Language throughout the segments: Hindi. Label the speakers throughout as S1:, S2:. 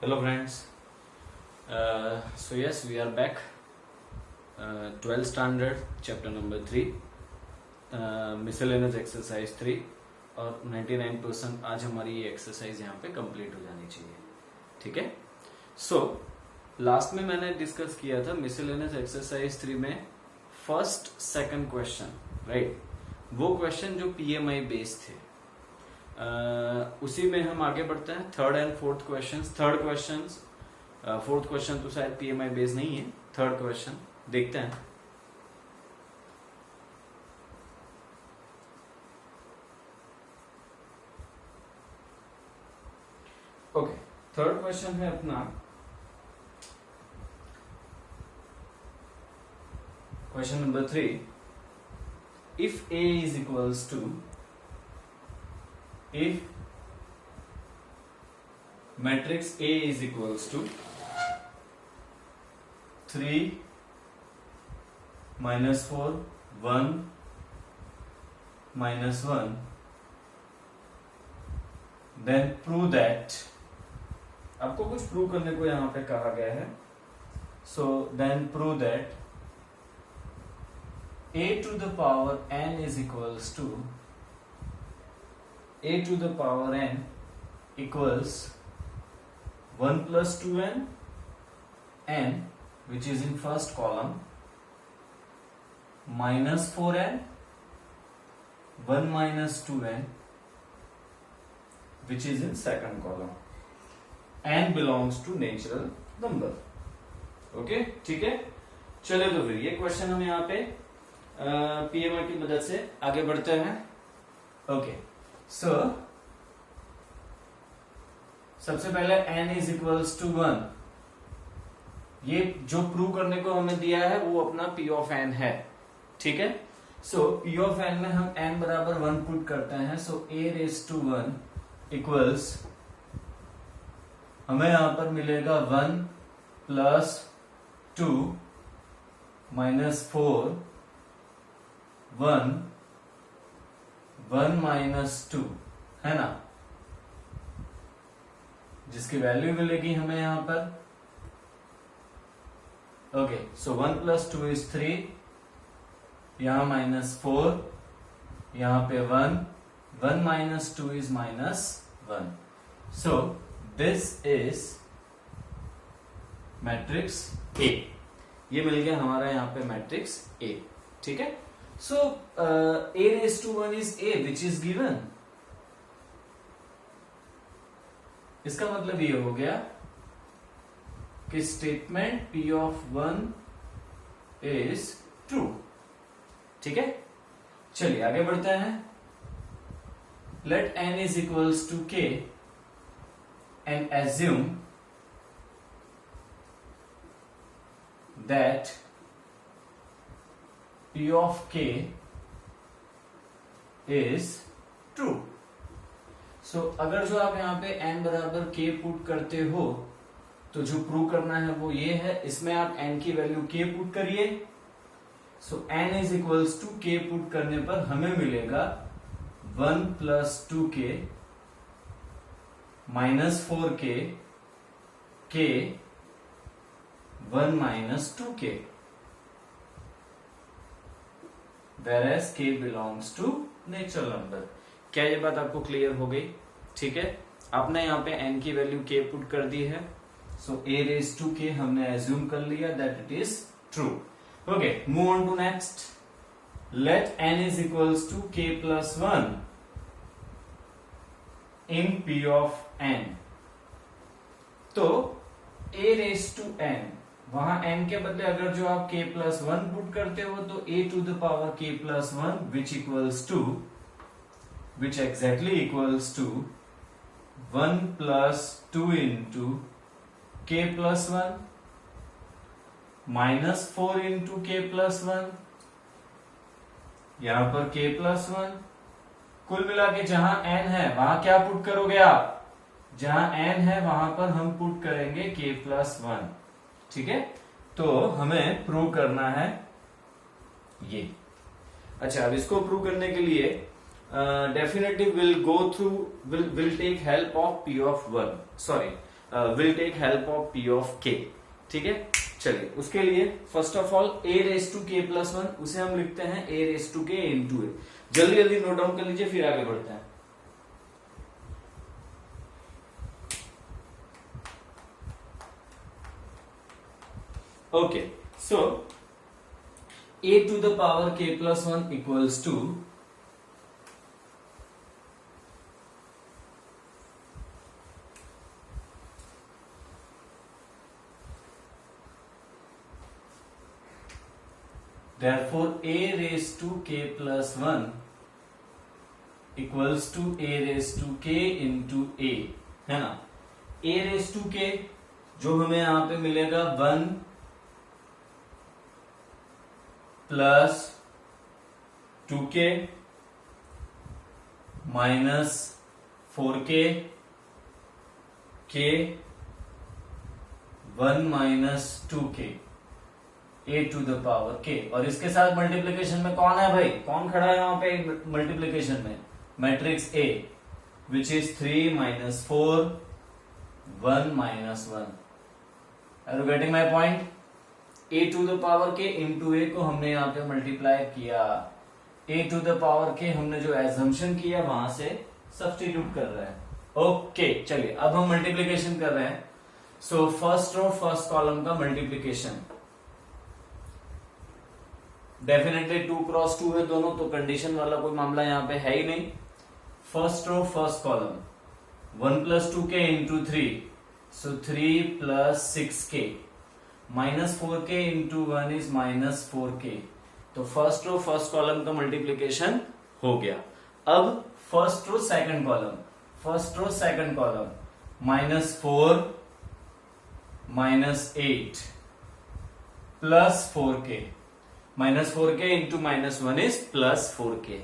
S1: Hello friends. So yes, we are back. 12th standard, chapter number 3, miscellaneous exercise 3 और 99% आज हमारी ये एक्सरसाइज यहाँ पे कंप्लीट हो जानी चाहिए. ठीक है. सो लास्ट में मैंने डिस्कस किया था मिसलेनियस एक्सरसाइज 3 में फर्स्ट सेकंड क्वेश्चन, राइट. वो क्वेश्चन जो पीएमआई बेस्ड थे, उसी में हम आगे बढ़ते हैं. Third and fourth question. Third question, fourth question तो शायद पीएमआई बेस्ड नहीं है. थर्ड क्वेश्चन देखते हैं. ओके, थर्ड क्वेश्चन है अपना question number 3. If A is equals to, if matrix A is equals to 3 minus 4 1 minus 1, then prove that, आपको कुछ प्रूव करने को यहां पे कहा गया है. So then prove that a to the power n is equals to, a to the power n equals 1 plus 2n, n which is in first column, minus 4n, 1 minus 2n which is in second column. n belongs to natural number. Okay, ठीक है. चले तो फिर ये क्वेश्चन हम यहाँ पे पीएमआई की मदद से आगे बढ़ते हैं. ओके, सो सबसे पहले n इज इक्वल्स टू 1. ये जो प्रूव करने को हमें दिया है वो अपना p ऑफ n है. ठीक है. सो p ऑफ n में हम n बराबर 1 पुट करते हैं. सो a रेज टू 1 इक्वल्स, हमें यहां पर मिलेगा 1 प्लस 2 माइनस 4 1 1 माइनस 2, है ना, जिसकी वैल्यू मिलेगी हमें यहां पर. ओके, सो 1 प्लस 2 इज 3, यहां माइनस 4, यहां पे 1 1 minus 2 is minus 1. So this is matrix A. ये मिल गया हमारा यहाँ पे मैट्रिक्स A. ठीक है. So A raised to 1 is A which is given. इसका मतलब ये हो गया कि statement P of 1 is true. ठीक है. चलिए आगे बढ़ते हैं. Let n is equals to K and assume that P of K is true. So अगर जो आप यहाँ पे n बराबर k पुट करते हो तो जो प्रूव करना है वो ये है. इसमें आप n की वैल्यू k पुट करिए. So n is equals to k put करने पर हमें मिलेगा 1 plus 2k minus 4k k 1 minus 2k, whereas k belongs to natural number. क्या ये बात आपको क्लियर हो गई? ठीक है. आपने यहाँ पे n की वैल्यू k पुट कर दी है. So a raise to k हमने एज्यूम कर लिया that it is true. Okay, move on to next. Let n is equals to k plus 1 in p of n. तो a रेज टू n, वहां n के बदले अगर जो आप k प्लस 1 पुट करते हो तो a to the power k plus 1 which exactly equals to 1 plus 2 into k plus 1 minus 4 into k plus 1, यहां पर k प्लस 1. कुल मिला के जहां n है वहां क्या पुट करोगे आप? जहां n है वहां पर हम पुट करेंगे k प्लस 1. ठीक है. तो हमें प्रूव करना है ये. अच्छा, अब इसको प्रूव करने के लिए definitely will go through, will take help of p of 1. Sorry, will take help of P of K. ठीक है, चलिए उसके लिए first of all a raise to k plus 1 उसे हम लिखते हैं a raise to k into A. जल्दी जल्दी नोट डाउन कर लीजिए, फिर आगे बढ़ते हैं। Okay, so a to the power k plus 1 equals to therefore a raised to k plus 1 equals to a raised to k into a, है ना। a raised to k जो हमें यहां पे मिलेगा 1 plus 2k minus 4k k 1 minus 2k a to the power k, और इसके साथ मल्टीप्लीकेशन में कौन है भाई, कौन खड़ा है यहां पे मल्टीप्लीकेशन में, matrix a which is 3 minus 4 1 minus 1। Are you getting my point. a to the power k into A को हमने यहाँ पे मल्टीप्लाई किया, a to the power k हमने जो एजम्पशन किया वहां से सब्स्टिट्यूट कर रहे हैं। ओके, चलिए अब हम मल्टीप्लीकेशन कर रहे हैं। So first row first column का मल्टीप्लीकेशन डेफिनेटली 2 क्रॉस 2 है दोनों, तो कंडीशन वाला कोई मामला यहाँ पे है ही नहीं। First row first column 1 plus 2k into 3, so 3 plus 6k minus 4k into 1 is minus 4k। तो फर्स्ट रो फर्स्ट कॉलम का मल्टीप्लीकेशन हो गया। अब first row second column, first row second column minus 4 minus 8 plus 4k, minus 4k into minus 1 is plus 4k।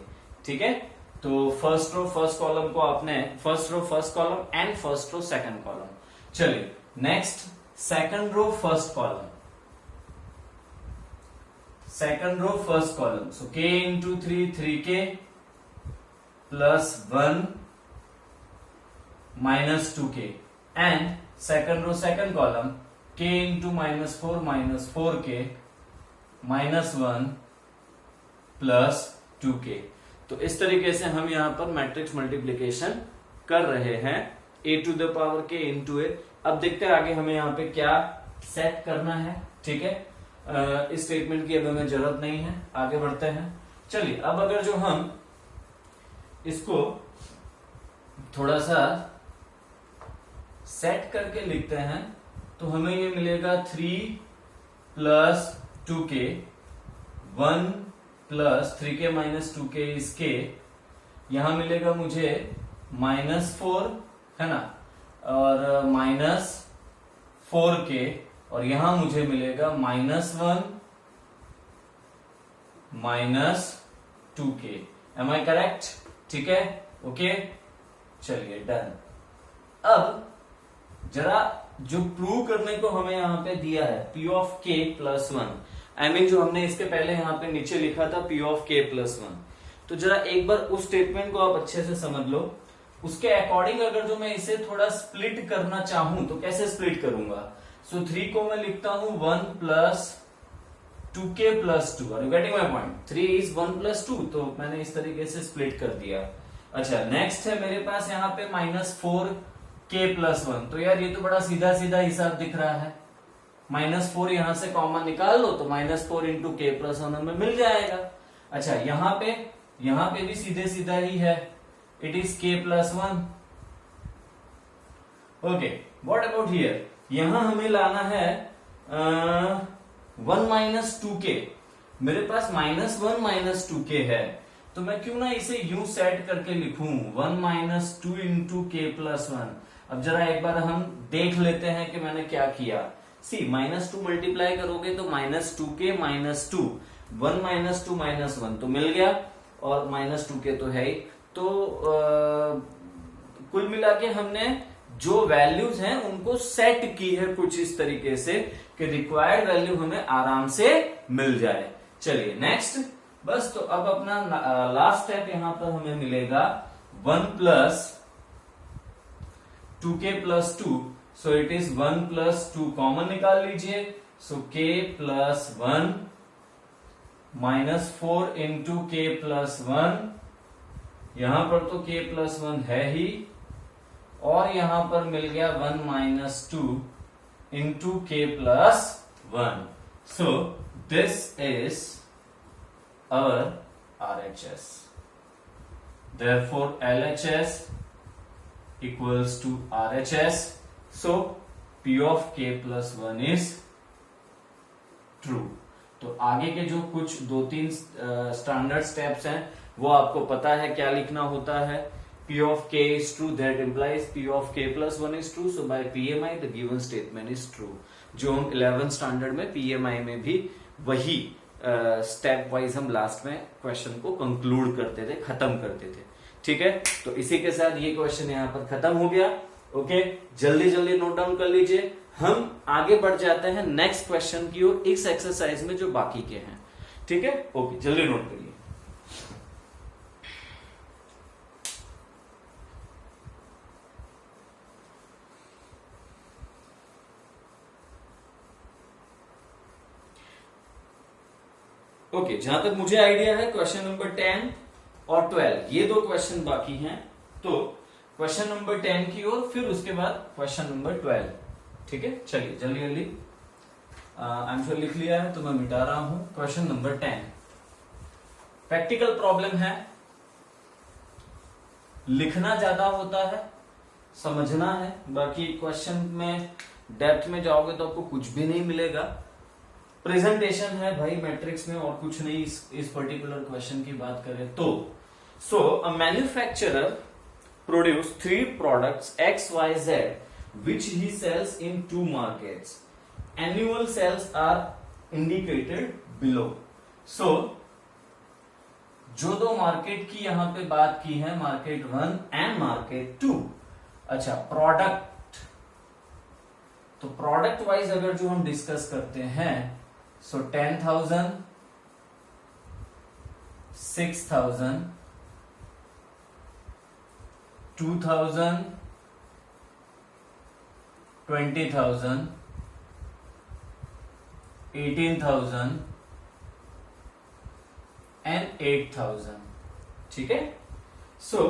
S1: ठीक है, तो फर्स्ट रो फर्स्ट कॉलम को आपने first row first column and first row second column. चलिए next second row first column, second row first column, so k into 3 3k plus 1 minus 2k, and second row second column k into minus 4k minus 1 plus 2k। तो इस तरीके से हम यहां पर मैट्रिक्स मल्टीप्लीकेशन कर रहे हैं a to the power k into A. अब देखते हैं आगे हमें यहाँ पे क्या सेट करना है। ठीक है, इस स्टेटमेंट की अब हमें जरूरत नहीं है, आगे बढ़ते हैं। चलिए अब अगर जो हम इसको थोड़ा सा सेट करके लिखते हैं तो हमें ये मिलेगा 3 plus 2k 1 plus 3k minus 2k is k, यहां मिलेगा मुझे माइनस 4 है ना, और माइनस 4k, और यहां मुझे मिलेगा minus 1 minus 2k। Am I correct? ठीक है, ओके, चलिए डन। अब जरा जो प्रूव करने को हमें यहां पे दिया है p of k plus 1, I mean जो हमने इसके पहले यहां पे नीचे लिखा था p ऑफ k प्लस 1, तो जरा एक बार उस स्टेटमेंट को आप अच्छे से समझ लो। उसके अकॉर्डिंग अगर जो मैं इसे थोड़ा स्प्लिट करना चाहूं तो कैसे स्प्लिट करूंगा। सो 3 को मैं लिखता हूं 1 plus 2k plus 2। Are you getting my point? 3 is 1 plus 2, तो मैंने इस तरीके से स्प्लिट कर दिया। अच्छा, नेक्स्ट है मेरे पास यहाँ पे माइनस 4k प्लस 1, तो यार ये तो बड़ा सीधा सीधा हिसाब दिख रहा है। माइनस 4 यहां से कॉमन निकाल लो तो माइनस 4 इंटू k प्लस 1 हमें मिल जाएगा। अच्छा, यहाँ पे भी सीधे सीधा ही है, it is k plus 1। Okay, what about here? यहां हमें लाना है 1 माइनस 2k। मेरे पास माइनस 1 माइनस 2k है, तो मैं क्यों ना इसे यूं सेट करके लिखूं 1 माइनस 2 इंटू k प्लस 1। अब जरा एक बार हम देख लेते हैं कि मैंने क्या किया। सी, माइनस 2 मल्टीप्लाई करोगे तो minus 2k minus 2, 1 minus 2 minus 1 तो मिल गया, और माइनस 2k तो है ही। तो कुल मिला के हमने जो वैल्यूज हैं उनको सेट की है कुछ इस तरीके से कि रिक्वायर्ड वैल्यू हमें आराम से मिल जाए। चलिए नेक्स्ट, बस तो अब अपना लास्ट स्टेप यहां पर हमें मिलेगा 1 plus 2k plus 2 so it is 1 plus 2 common निकाल लीजिए, सो k प्लस 1 माइनस 4 इंटू के प्लस 1, यहां पर तो k प्लस 1 है ही, और यहां पर मिल गया 1 माइनस 2 इंटू के plus 1. So this is our RHS. Therefore, LHS equals to RHS. So, P of K plus 1 is true. तो आगे के जो कुछ 2-3 स्टैंडर्ड स्टेप्स हैं वो आपको पता है क्या लिखना होता है. P of K is true, that implies P of K plus 1 is true. So by PMI the given statement is true. जो हम 11th स्टैंडर्ड में PMI में भी वही स्टेप वाइज हम लास्ट में क्वेश्चन को कंक्लूड करते थे, खत्म करते थे. ठीक है, तो इसी के साथ ये क्वेश्चन यहाँ पर खत्म हो गया. ओके, जल्दी जल्दी नोट डाउन कर लीजिए. हम आगे बढ़ जाते हैं नेक्स्ट क्वेश्चन की ओर इस एक्सरसाइज में जो बाकी के हैं. ठीक है, ओके, जल्दी नोट करिए. ओके, जहां तक मुझे आइडिया है क्वेश्चन नंबर 10 और 12 ये दो क्वेश्चन बाकी हैं. तो क्वेश्चन नंबर 10 की ओर, फिर उसके बाद क्वेश्चन नंबर 12. ठीक है, चलिए जल्दी जल्दी. आंसर लिख लिया है तो मैं मिटा रहा हूं. क्वेश्चन नंबर 10 प्रैक्टिकल प्रॉब्लम है. लिखना ज्यादा होता है, समझना है. बाकी क्वेश्चन में डेप्थ में जाओगे तो आपको कुछ भी नहीं मिलेगा. प्रेजेंटेशन है भाई मैट्रिक्स में, और कुछ नहीं. इस पर्टिकुलर क्वेश्चन की बात करें तो so a manufacturer produce 3 products XYZ which he sells in 2 markets. Annual sales are indicated below. So जो दो मार्केट की यहां पे बात की है, मार्केट 1 एंड मार्केट 2. अच्छा, प्रोडक्ट, तो प्रोडक्ट वाइज अगर जो हम डिस्कस करते हैं, सो 10,000, 6,000, 2,000, 20,000, 18,000 एंड 8,000. ठीक है, सो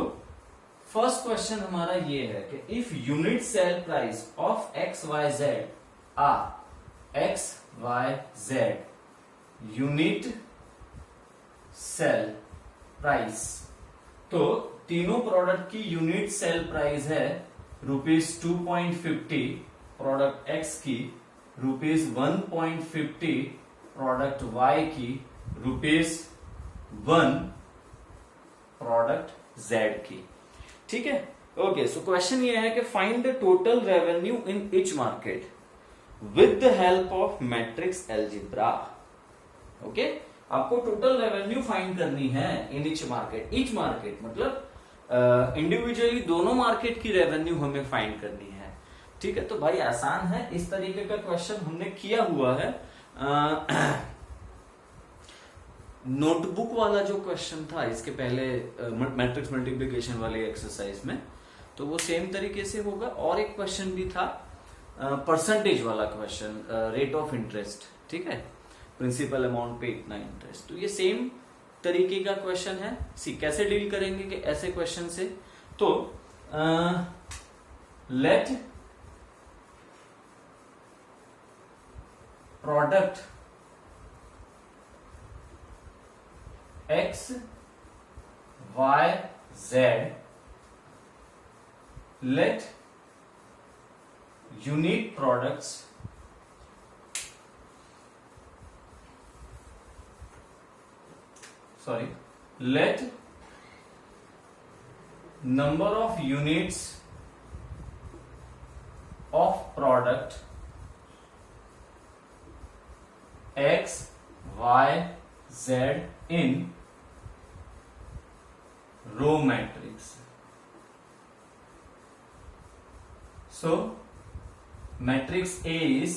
S1: फर्स्ट क्वेश्चन हमारा ये है कि if unit sale price of XYZ are XYZ unit sale price, तो तीनों प्रोडक्ट की यूनिट सेल प्राइस है ₹2.50 प्रोडक्ट X की, ₹1.50 प्रोडक्ट Y की, ₹1 प्रोडक्ट Z की. ठीक है, ओके. सो क्वेश्चन ये है कि find the total revenue in each market with the help of matrix algebra. Okay, आपको टोटल रेवेन्यू फाइंड करनी है in each market. Each market मतलब इंडिविजुअली दोनों मार्केट की रेवेन्यू हमें फाइंड करनी है. ठीक है, तो भाई आसान है. इस तरीके का क्वेश्चन हमने किया हुआ है. नोटबुक वाला जो क्वेश्चन था इसके पहले मैट्रिक्स मल्टीप्लिकेशन वाले एक्सरसाइज में, तो वो सेम तरीके से होगा. और एक क्वेश्चन भी था परसेंटेज वाला क्वेश्चन, रेट ऑफ इंटरेस्ट. ठीक है, प्रिंसिपल अमाउंट पे इतना इंटरेस्ट. तो ये सेम तरीके का क्वेश्चन है. सी कैसे डील करेंगे कि ऐसे क्वेश्चन से, तो let product X Y Z, let unique products let number of units of product X Y Z in row matrix. So matrix A is,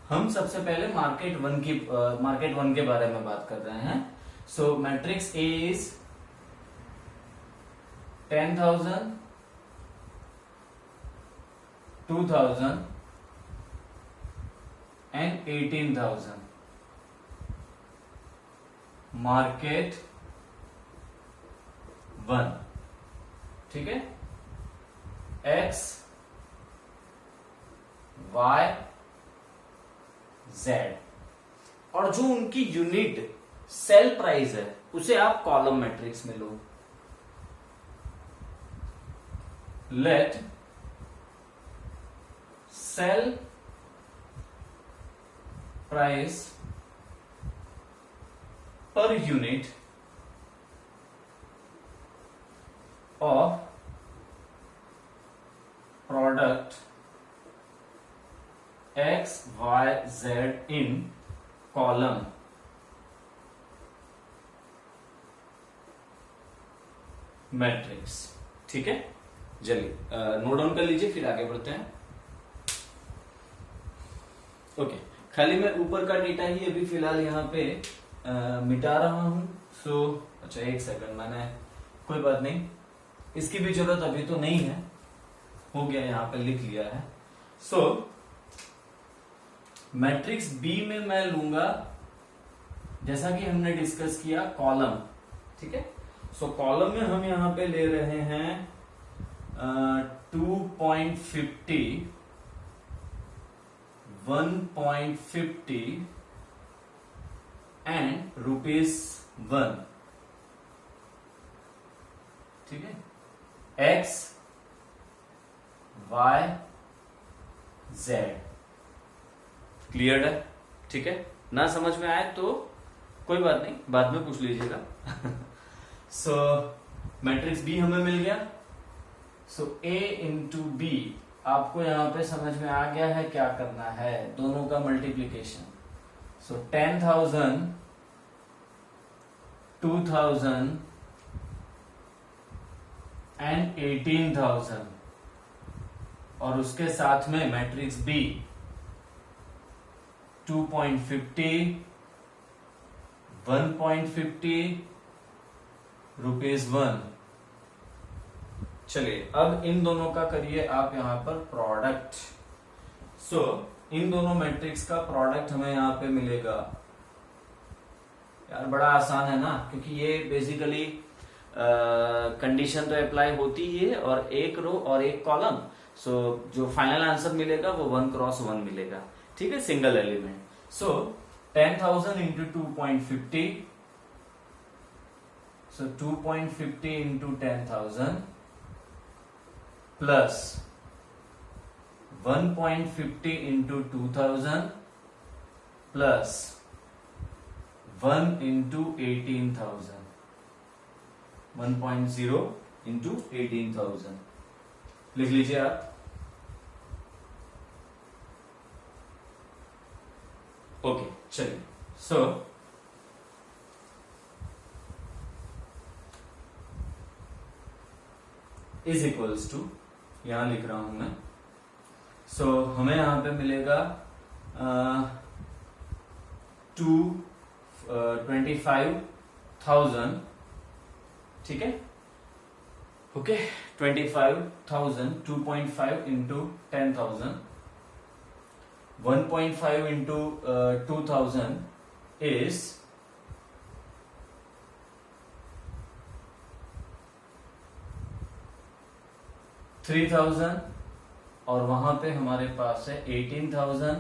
S1: हम सबसे पहले मार्केट 1 के बारे में बात कर रहे हैं. So matrix A is 10,000, 2000 and 18,000. Market 1, ठीक है, X Y Z, और जो उनकी यूनिट सेल प्राइस है उसे आप कॉलम मैट्रिक्स में लो. Let sale price per unit of product X Y Z in column matrix. ठीक है, चलिए नोट डाउन कर लीजिए, फिर आगे बढ़ते हैं. ओके, खाली मैं ऊपर का डेटा ही अभी फिलहाल यहाँ पे मिटा रहा हूं. अच्छा एक सेकंड, मैंने कोई बात नहीं, इसकी भी जरूरत अभी तो नहीं है, हो गया, यहाँ पे लिख लिया है. मैट्रिक्स बी में मैं लूंगा, जैसा कि हमने डिस्कस किया, कॉलम. ठीक है, कॉलम में हम यहां पे ले रहे हैं 2.50, 1.50 एंड ₹1. ठीक है, X Y Z. क्लियर है? ठीक है, ना समझ में आए तो कोई बात नहीं, बाद में पूछ लीजिएगा. मैट्रिक्स बी हमें मिल गया. A इंटू बी, आपको यहां पे समझ में आ गया है क्या करना है, दोनों का मल्टीप्लीकेशन. 10,000, 2,000 एंड 18,000, और उसके साथ में मैट्रिक्स बी 2.50, 1.50, ₹1. चलिए, अब इन दोनों का करिए आप यहां पर प्रोडक्ट. इन दोनों मैट्रिक्स का प्रोडक्ट हमें यहां पे मिलेगा. यार बड़ा आसान है ना, क्योंकि ये बेसिकली कंडीशन तो अप्लाई होती ही है, और एक रो और एक कॉलम. जो फाइनल आंसर मिलेगा वो 1x1 मिलेगा. ठीक है, single element. 10,000 into 2.50, 2.50 into 10,000 plus 1.50 into 2,000 plus 1 into 18,000. 1.0 into 18,000. लिख लीजिए आप. ओके, चलिए. इज इक्वल्स टू, यहां लिख रहा हूं मैं. हमें यहां पे मिलेगा 25,000. ठीक है, ओके, 25,000, 2.5 इंटू 10,000, 1.5 into 2,000 is 3,000, और वहां पे हमारे पास है 18,000.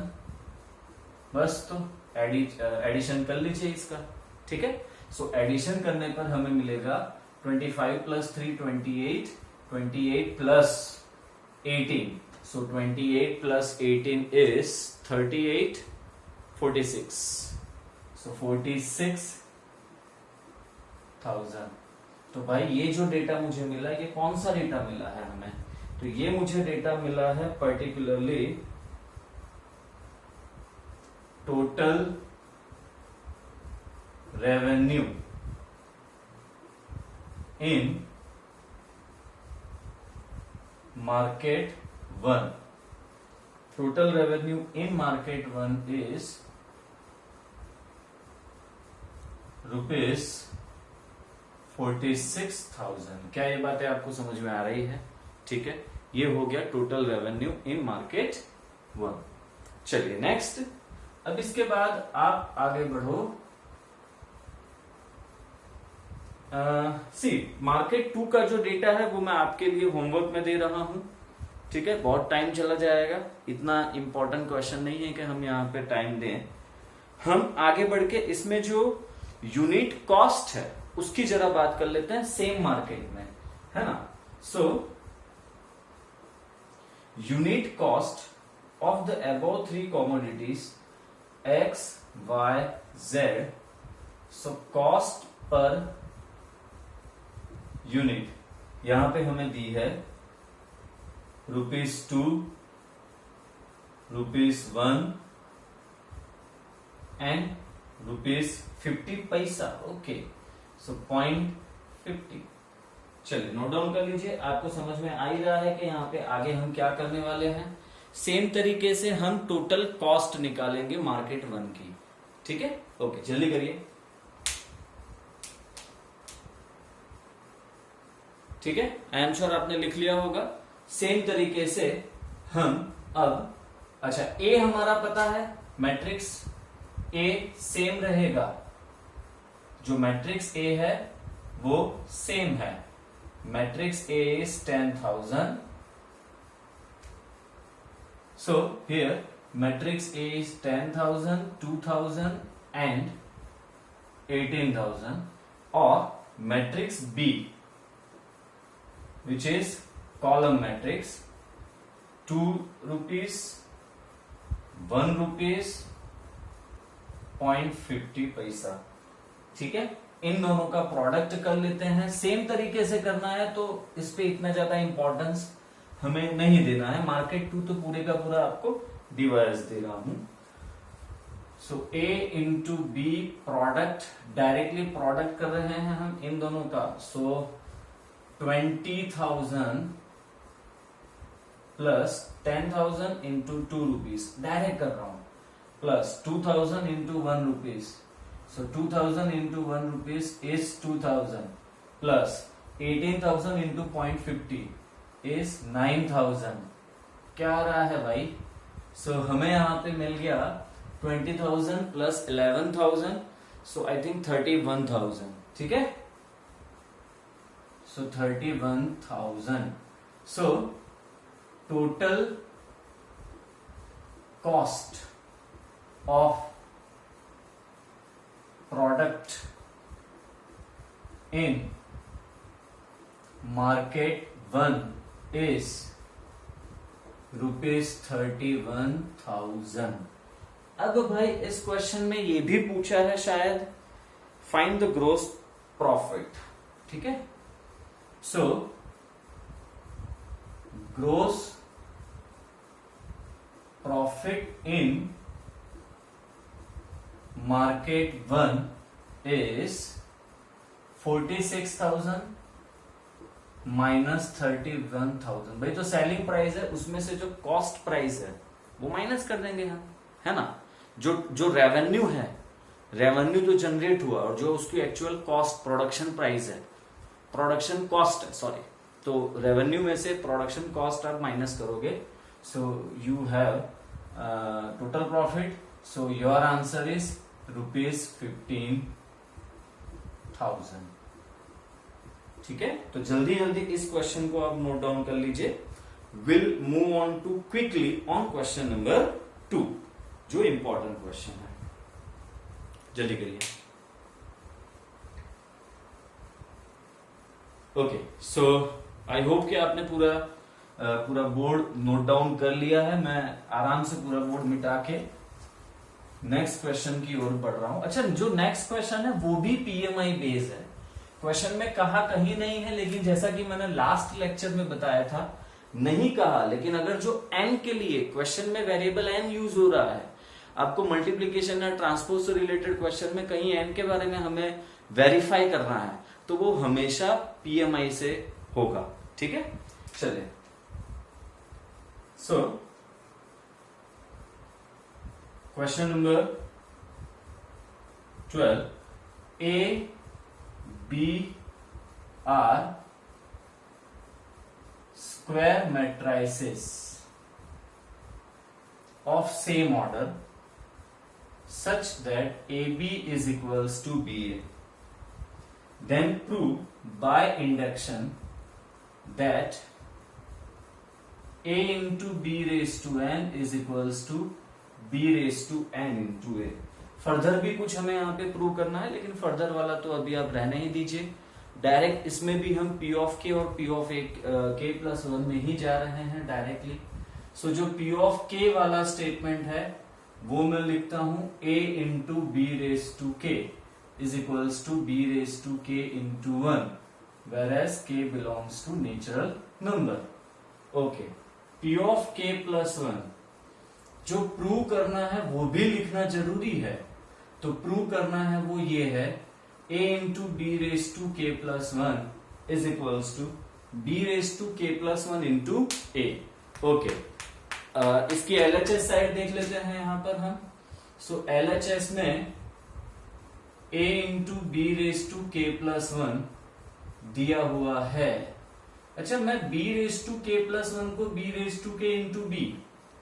S1: बस तो एडिशन कर लीजिए इसका. ठीक है, एडिशन करने पर हमें मिलेगा 25 plus 3 28, 28 plus 18. 28 plus 18 is 38, 46. 46,000. तो भाई ये जो डेटा मुझे मिला, ये कौन सा डेटा मिला है हमें? तो ये मुझे डेटा मिला है particularly total revenue in market 1. Total revenue in market 1 is ₹46,000. क्या ये बातें आपको समझ में आ रही है? ठीक है, ये हो गया टोटल रेवेन्यू इन मार्केट 1। चलिए नेक्स्ट, अब इसके बाद आप आगे बढ़ो। सी मार्केट 2 का जो डेटा है वो मैं आपके लिए होमवर्क में दे रहा हूं, ठीक है। बहुत टाइम चला जाएगा, इतना इंपॉर्टेंट क्वेश्चन नहीं है कि हम यहाँ पे टाइम दें। हम आगे बढ़ के इसमें जो यूनिट कॉस्ट है उसकी जरा बात कर लेते हैं सेम मार्केट में, है ना। So unit cost of the above 3 commodities X, Y, Z। So cost per unit यहां पे हमें दी है ₹2, ₹1 एंड ₹50। ओके, सो 0.50। चलिए नोट डाउन कर लीजिए, आपको समझ में आ ही रहा है कि यहाँ पे आगे हम क्या करने वाले हैं। सेम तरीके से हम टोटल कॉस्ट निकालेंगे मार्केट 1 की, ठीक है। ओके, जल्दी करिए, ठीक है। आई एम श्योर आपने लिख लिया होगा। सेम तरीके से हम अब, अच्छा ए हमारा पता है, मैट्रिक्स ए सेम रहेगा, जो मैट्रिक्स ए है वो सेम है। Matrix A is 10,000। So here matrix A is 10,000, 2,000 and 18,000। और matrix B which is column matrix, ₹2, ₹1, 0.50। ठीक है, इन दोनों का प्रोडक्ट कर लेते हैं। सेम तरीके से करना है तो इस पे इतना ज्यादा इंपॉर्टेंस हमें नहीं देना है। मार्केट 2 तो पूरे का पूरा आपको डिवाइस दे रहा हूं। So A into B product, directly product कर रहे हैं हम इन दोनों का। सो 20,000 प्लस 10,000 इंटू ₹2, डायरेक्ट कर रहा हूं, plus 2,000 into ₹1। So 2,000 into ₹1 is 2,000 plus 18,000 into 0.50 is 9,000। क्या आ रहा है भाई? सो हमें यहां पे मिल गया 20,000 प्लस 11,000, सो आई थिंक 31,000। ठीक है, so 31,000। so total cost of product in market 1 is ₹31,000। अब भाई इस क्वेश्चन में ये भी पूछा है शायद, फाइंड द ग्रोस प्रॉफिट। ठीक है, so gross profit in market 1 is 46,000 minus 31,000। भाई जो सेलिंग प्राइस है उसमें से जो कॉस्ट प्राइस है वो माइनस कर देंगे हम, है ना। जो रेवेन्यू है, रेवेन्यू जो जनरेट हुआ और जो उसकी एक्चुअल कॉस्ट प्रोडक्शन प्राइस है, प्रोडक्शन कॉस्ट है सॉरी, तो रेवेन्यू में से प्रोडक्शन कॉस्ट आप माइनस करोगे। So you have total profit. So your answer is ₹15,000। ठीक है, तो जल्दी जल्दी इस क्वेश्चन को आप नोट डाउन कर लीजिए। Will move on to quickly on question number 2, जो इंपॉर्टेंट क्वेश्चन है। जल्दी करिए। ओके, सो आई होप कि आपने पूरा बोर्ड नोट डाउन कर लिया है। मैं आराम से पूरा बोर्ड मिटा के नेक्स्ट क्वेश्चन की ओर बढ़ रहा हूं। अच्छा, जो नेक्स्ट क्वेश्चन है वो भी पीएमआई बेस है। क्वेश्चन में कहा कहीं नहीं है, लेकिन जैसा कि मैंने लास्ट लेक्चर में बताया था, नहीं कहा, लेकिन अगर जो एन के लिए क्वेश्चन में वेरिएबल एन यूज हो रहा है, आपको मल्टीप्लीकेशन या ट्रांसपोज से रिलेटेड क्वेश्चन में कहीं एन के बारे में हमें वेरीफाई करना है, तो वो हमेशा पीएमआई से होगा। ठीक है, चलिए। So question number 12, A B are square matrices of same order such that AB is equals to BA. Then prove by induction that A into B raised to n is equals to B raised to n into A. Further भी कुछ हमें यहाँ पे प्रूव करना है, लेकिन फर्दर वाला तो अभी आप रहने ही दीजिए। डायरेक्ट इसमें भी हम P ऑफ K और P ऑफ K प्लस 1 में ही जा रहे हैं डायरेक्टली। सो जो P ऑफ K वाला स्टेटमेंट है वो मैं लिखता हूं A into B raise to K is equals to B raise to K into 1, whereas K belongs to natural number. Okay, P of K plus 1 जो प्रूव करना है वो भी लिखना जरूरी है। तो प्रूव करना है वो ये है A into B raise to K plus 1 is equals to B raise to K plus 1 into A। Okay, इसकी LHS साइड देख लेते हैं यहां पर हम। सो LHS में A into B raise to K plus 1 दिया हुआ है। अच्छा, मैं B raise to K plus 1 को B raise to K into B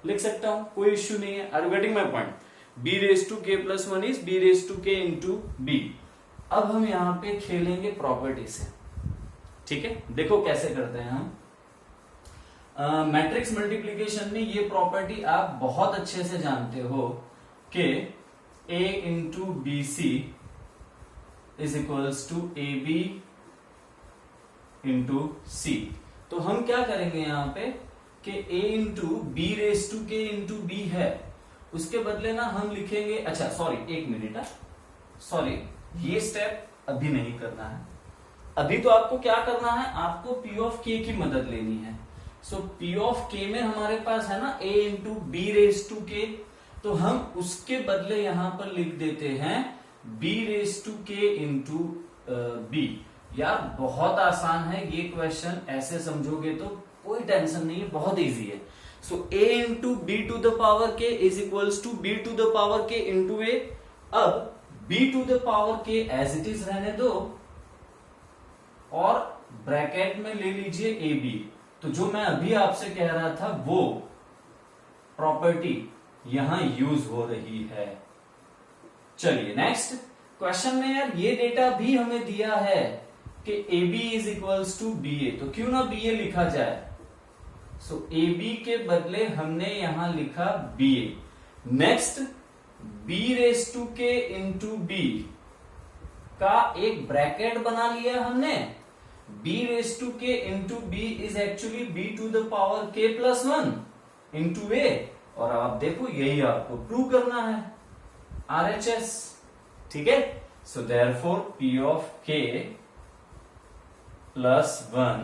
S1: लिख सकता हूं, कोई इश्यू नहीं है। Are you getting my point? B raise to K plus 1 is B raise to K into B। अब हम यहां पे खेलेंगे प्रॉपर्टी से, ठीक है? देखो कैसे करते हैं हम। मैट्रिक्स मल्टीप्लीकेशन में ये प्रॉपर्टी आप बहुत अच्छे से जानते हो कि A into B C is equals to A B into C. तो हम क्या करेंगे यहां पे कि A into B raise to K into B है, उसके बदले ना हम लिखेंगे, अच्छा सॉरी एक मिनट, सॉरी ये स्टेप अभी नहीं करना है। अभी तो आपको क्या करना है, आपको P ऑफ K की मदद लेनी है। सो P ऑफ K में हमारे पास है ना A into B raise to K, तो हम उसके बदले यहां पर लिख देते हैं B raise to K into B। यार बहुत आसान है ये क्वेश्चन, ऐसे समझोगे तो कोई टेंशन नहीं है, बहुत इजी है। So A into B to the power K is equals to B to the power K into A। अब B to the power K as it is रहने दो और ब्रैकेट में ले लीजिए AB। तो जो मैं अभी आपसे कह रहा था वो प्रॉपर्टी यहां यूज हो रही है। चलिए नेक्स्ट क्वेश्चन में यार ये डेटा भी हमें दिया है कि AB is equals to BA, तो क्यों ना BA लिखा जाए। सो AB के बदले हमने यहां लिखा BA। Next B raise to K into B का एक ब्रैकेट बना लिया हमने। B raise to K into B is actually B to the power K plus 1 into A। और आप देखो यही आपको प्रूव करना है, RHS, ठीक है। So therefore P of K plus 1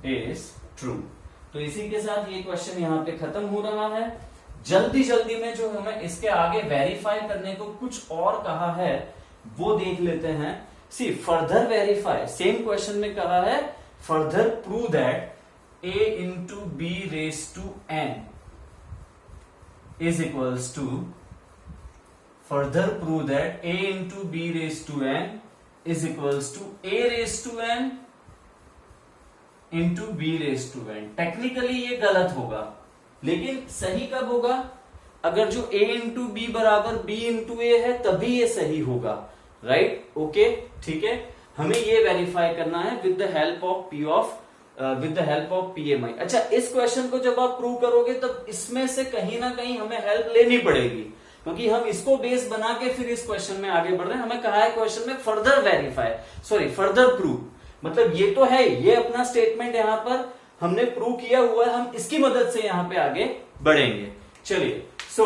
S1: is true. तो इसी के साथ ये क्वेश्चन यहां पे खत्म हो रहा है। जल्दी जल्दी में जो हमें इसके आगे वेरीफाई करने को कुछ और कहा है वो देख लेते हैं। See further verify, same question में कहा है further prove that A into B raise to n is equals to, further prove that A into B raise to n is equals to A raise to n into B raise to n। Technically ये गलत होगा, लेकिन सही कब होगा, अगर जो A इंटू बी बराबर B इंटू A है तभी ये सही होगा, राइट? ओके, ठीक है। हमें ये वेरीफाई करना है with the help of PMI। अच्छा, इस क्वेश्चन को जब आप प्रूव करोगे तब इसमें से कहीं ना कहीं हमें हेल्प लेनी पड़ेगी, क्योंकि हम इसको बेस बना के फिर इस क्वेश्चन में आगे बढ़ रहे हैं। हमें कहा है क्वेश्चन में further verify, sorry further prove, मतलब ये तो है, ये अपना स्टेटमेंट यहां पर हमने प्रूव किया हुआ है, हम इसकी मदद से यहां पे आगे बढ़ेंगे। चलिए, so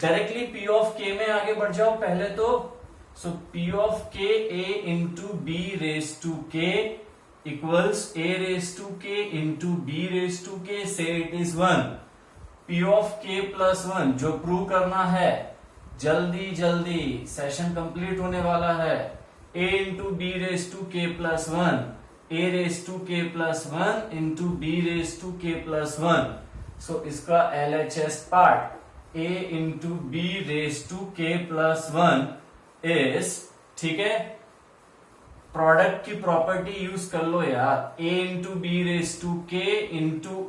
S1: directly P of K में आगे बढ़ जाओ पहले तो। So P of K A into B raise to K equals A raise to K into B raise to K से it is 1। P of K plus 1 जो प्रूव करना है, जल्दी जल्दी सेशन कंप्लीट होने वाला है। A into B raise to K plus 1, A raise to K plus 1 into B raise to K plus 1। So इसका LHS part A into B raise to K plus 1 is, ठीक है, प्रोडक्ट की प्रॉपर्टी यूज कर लो यार, a into B raise to K into